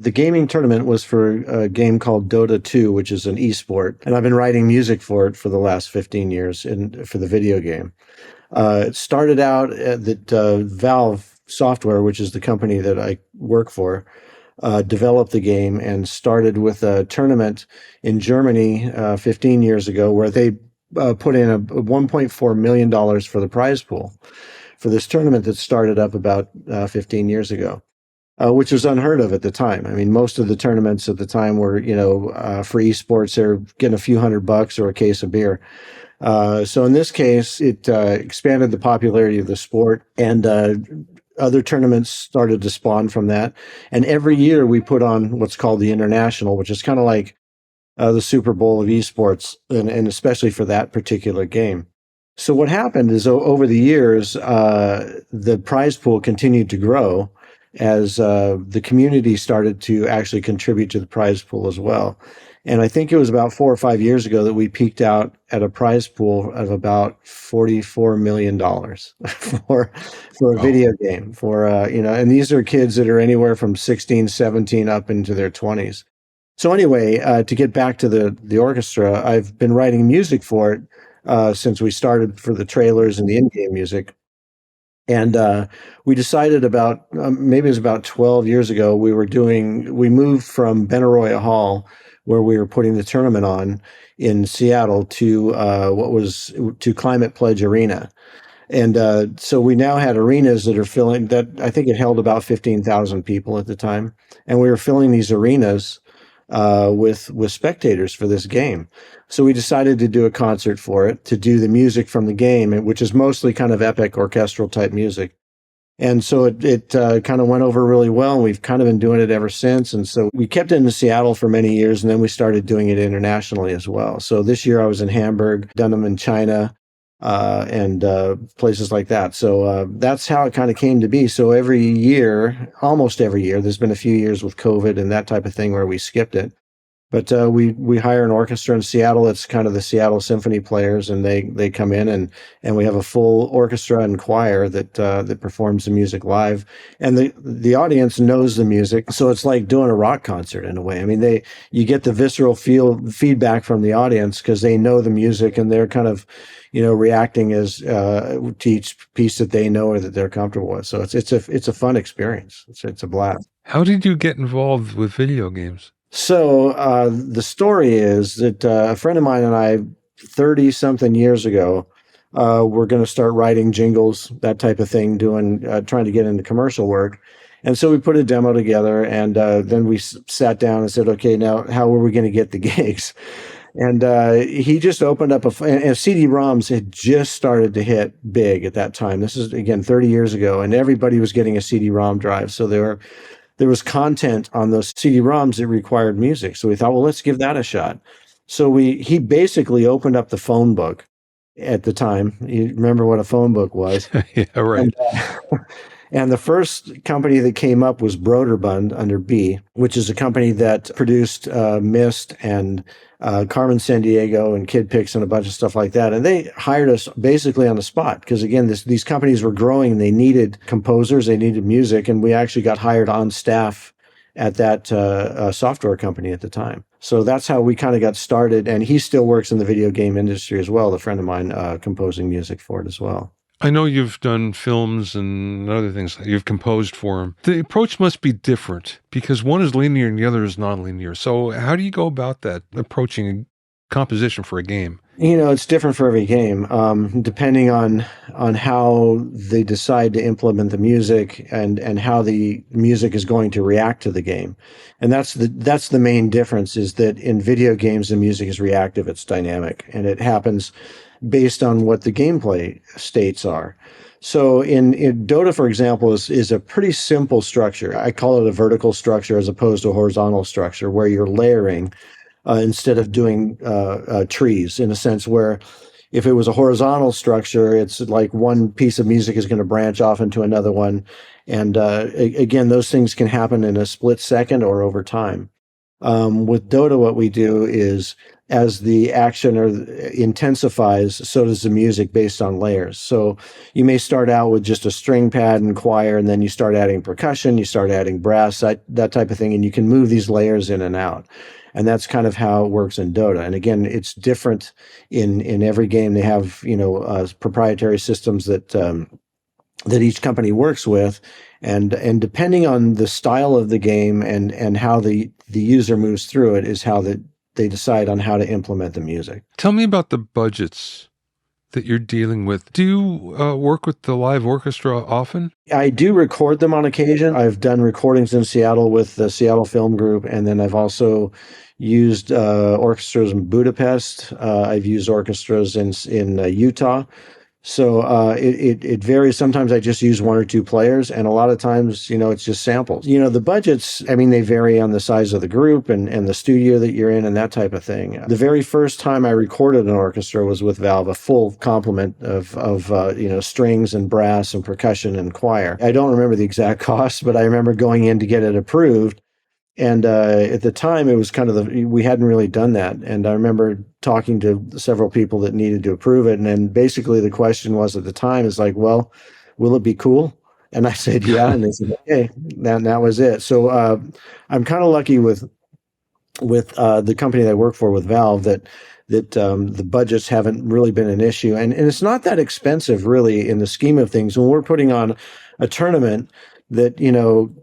The gaming tournament was for a game called Dota 2, which is an esport, and I've been writing music for it for the last 15 years for the video game. It started out that Valve Software, which is the company that I work for, developed the game and started with a tournament in Germany 15 years ago where they put in a $1.4 million for the prize pool for this tournament that started up about 15 years ago. Which was unheard of at the time. I mean, most of the tournaments at the time were, for esports, they're getting a few $100 or a case of beer. So in this case, it expanded the popularity of the sport, and other tournaments started to spawn from that. And every year we put on what's called the International, which is kind of like the Super Bowl of esports, and especially for that particular game. So what happened is over the years, the prize pool continued to grow as the community started to actually contribute to the prize pool as well. And I think it was about 4 or 5 years ago that we peaked out at a prize pool of about $44 million for a video game and these are kids that are anywhere from 16, 17 up into their 20s. So anyway, to get back to the orchestra, I've been writing music for it since we started for the trailers and the in-game music. And we decided about maybe it was about 12 years ago, we moved from Benaroya Hall, where we were putting the tournament on in Seattle, to to Climate Pledge Arena. And so we now had arenas that are filling, that I think it held about 15,000 people at the time. And we were filling these arenas with spectators for this game. So we decided to do a concert for it, to do the music from the game, which is mostly kind of epic orchestral type music. And so it kind of went over really well, and we've kind of been doing it ever since. And so we kept it in Seattle for many years, and then we started doing it internationally as well. So this year I was in Hamburg, done them in China, and places like that. So that's how it kind of came to be. So every year, almost every year, there's been a few years with COVID and that type of thing where we skipped it. But we hire an orchestra in Seattle. It's kind of the Seattle Symphony Players, and they come in and we have a full orchestra and choir that performs the music live, and the audience knows the music, so it's like doing a rock concert in a way. I mean, you get the visceral feedback from the audience because they know the music, and they're kind of reacting as to each piece that they know or that they're comfortable with. So it's a fun experience. It's a blast. How did you get involved with video games? So the story is that a friend of mine and I, 30-something years ago, were going to start writing jingles, that type of thing, trying to get into commercial work. And so we put a demo together, and then we sat down and said, okay, now how are we going to get the gigs? And he just opened up and CD-ROMs had just started to hit big at that time. This is, again, 30 years ago, and everybody was getting a CD-ROM drive. So there was content on those CD-ROMs that required music. So we thought, well, let's give that a shot. So he basically opened up the phone book at the time. You remember what a phone book was? Yeah, right. And the first company that came up was Broderbund under B, which is a company that produced Myst and Carmen Sandiego and Kid Pix and a bunch of stuff like that. And they hired us basically on the spot because, again, these companies were growing and they needed composers, they needed music, and we actually got hired on staff at that software company at the time. So that's how we kind of got started. And he still works in the video game industry as well, a friend of mine, composing music for it as well. I know you've done films and other things. You've composed for them. The approach must be different because one is linear and the other is nonlinear. So how do you go about that, approaching a composition for a game? It's different for every game, depending on how they decide to implement the music and how the music is going to react to the game. And that's the main difference, is that in video games, the music is reactive, it's dynamic, and it happens based on what the gameplay states are. So in Dota, for example, is a pretty simple structure. I call it a vertical structure as opposed to a horizontal structure, where you're layering instead of doing trees, in a sense where if it was a horizontal structure, it's like one piece of music is going to branch off into another one. And again, those things can happen in a split second or over time. With Dota, what we do is as the action or intensifies, so does the music based on layers. So you may start out with just a string pad and choir, and then you start adding percussion, you start adding brass, that type of thing, and you can move these layers in and out. And that's kind of how it works in Dota. And again, it's different in every game. They have proprietary systems that each company works with, and depending on the style of the game and how the user moves through it is how they decide on how to implement the music. Tell me about the budgets that you're dealing with. Do you work with the live orchestra often? I do record them on occasion. I've done recordings in Seattle with the Seattle Film Group, and then I've also used orchestras in Budapest. I've used orchestras in Utah. So it varies. Sometimes I just use one or two players, and a lot of times, it's just samples. The budgets, I mean, they vary on the size of the group and the studio that you're in and that type of thing. The very first time I recorded an orchestra was with Valve, a full complement of strings and brass and percussion and choir. I don't remember the exact cost, but I remember going in to get it approved. And at the time, it was kind of we hadn't really done that. And I remember talking to several people that needed to approve it. And then basically the question was at the time is like, well, will it be cool? And I said, yeah. And they said, okay, that was it. So I'm kind of lucky with the company that I work for with Valve that the budgets haven't really been an issue. And it's not that expensive really in the scheme of things. When we're putting on a tournament that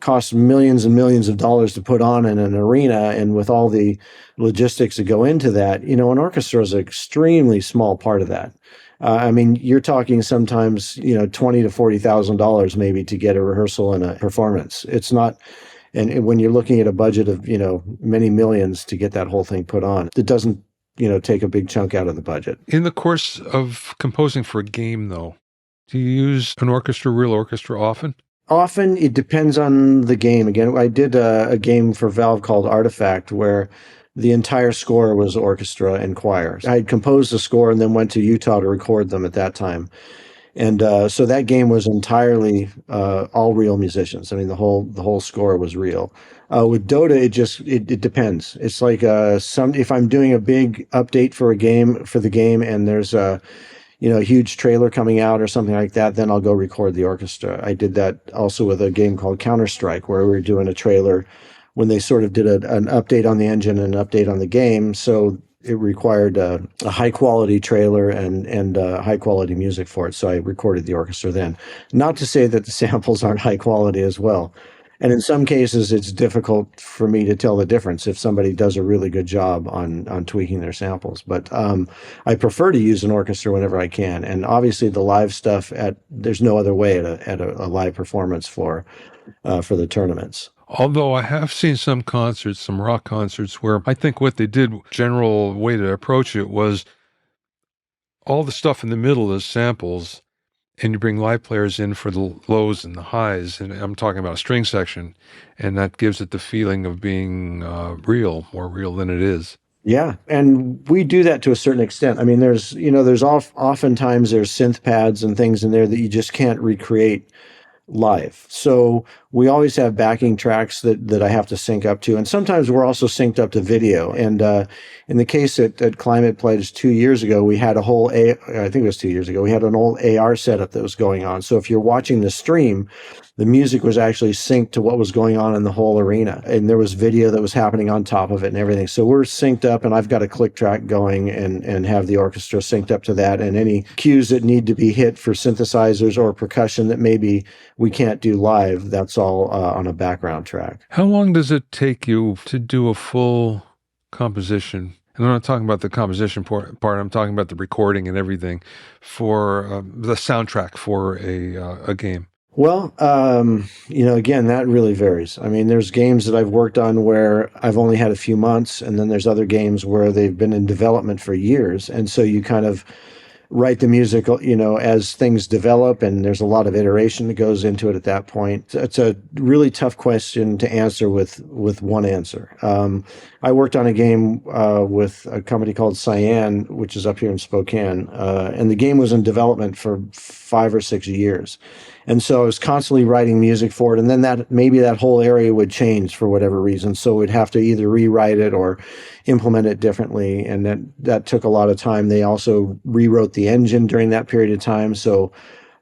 costs millions and millions of dollars to put on in an arena, and with all the logistics that go into that, an orchestra is an extremely small part of that. I mean, you're talking sometimes $20,000 to $40,000 maybe to get a rehearsal and a performance. It's not, and when you're looking at a budget of many millions to get that whole thing put on, it doesn't take a big chunk out of the budget. In the course of composing for a game, though, do you use an orchestra, real orchestra often? Often it depends on the game. Again, I did a game for Valve called Artifact where the entire score was orchestra and choir. I had composed the score and then went to Utah to record them at that time. And so that game was entirely all real musicians. I mean, the whole score was real. With Dota, it depends. It's like if I'm doing a big update for the game, and there's a huge trailer coming out or something like that, then I'll go record the orchestra. I did that also with a game called Counter-Strike, where we were doing a trailer when they sort of did an update on the engine and an update on the game. So it required a high quality trailer and high quality music for it. So I recorded the orchestra then. Not to say that the samples aren't high quality as well. And in some cases, it's difficult for me to tell the difference if somebody does a really good job on tweaking their samples. But I prefer to use an orchestra whenever I can. And obviously, the live stuff there's no other way at a live performance for the tournaments. Although I have seen some concerts, some rock concerts, where I think what they did, general way to approach it, was all the stuff in the middle is samples, and you bring live players in for the lows and the highs, and I'm talking about a string section, and that gives it the feeling of being real, more real than it is. Yeah, and we do that to a certain extent. I mean, there's oftentimes there's synth pads and things in there that you just can't recreate live. So we always have backing tracks that I have to sync up to. And sometimes we're also synced up to video. And in the case at Climate Pledge 2 years ago, we had I think it was 2 years ago, we had an old AR setup that was going on. So if you're watching the stream, the music was actually synced to what was going on in the whole arena. And there was video that was happening on top of it and everything. So we're synced up, and I've got a click track going and have the orchestra synced up to that. And any cues that need to be hit for synthesizers or percussion that maybe we can't do live, that's all on a background track. How long does it take you to do a full composition? And I'm not talking about the composition part, I'm talking about the recording and everything for the soundtrack for a game. Well, again, that really varies. I mean, there's games that I've worked on where I've only had a few months, and then there's other games where they've been in development for years. And so you kind of write the music, as things develop, and there's a lot of iteration that goes into it at that point. It's a really tough question to answer with one answer. I worked on a game with a company called Cyan, which is up here in Spokane, and the game was in development for 5 or 6 years. And so I was constantly writing music for it. And then that whole area would change for whatever reason. So we'd have to either rewrite it or implement it differently. And that took a lot of time. They also rewrote the engine during that period of time. So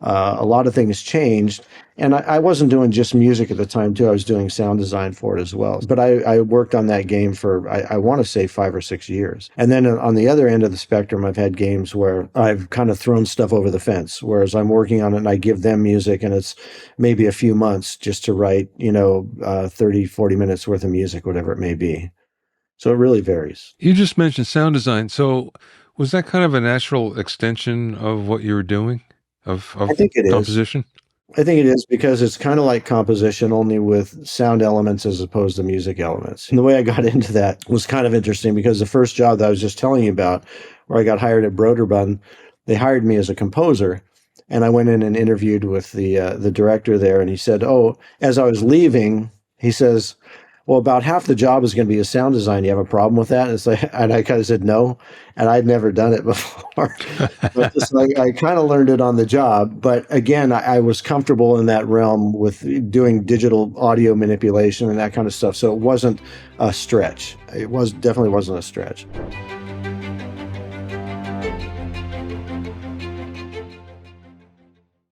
a lot of things changed. And I wasn't doing just music at the time, too. I was doing sound design for it as well. But I worked on that game for, I want to say, 5 or 6 years. And then on the other end of the spectrum, I've had games where I've kind of thrown stuff over the fence, whereas I'm working on it and I give them music and it's maybe a few months just to write, 30, 40 minutes worth of music, whatever it may be. So it really varies. You just mentioned sound design. So was that kind of a natural extension of what you were doing, of I think it is. composition? I think it is because it's kind of like composition, only with sound elements as opposed to music elements. And the way I got into that was kind of interesting because the first job that I was just telling you about, where I got hired at Broderbund, they hired me as a composer. And I went in and interviewed with the director there, and he said, "Oh, as I was leaving, he says, well, about half the job is going to be a sound design. You have a problem with that?" And it's like, and I kind of said no, and I'd never done it before. But just like I kind of learned it on the job. But again, I was comfortable in that realm with doing digital audio manipulation and that kind of stuff. So it wasn't a stretch. Definitely wasn't a stretch.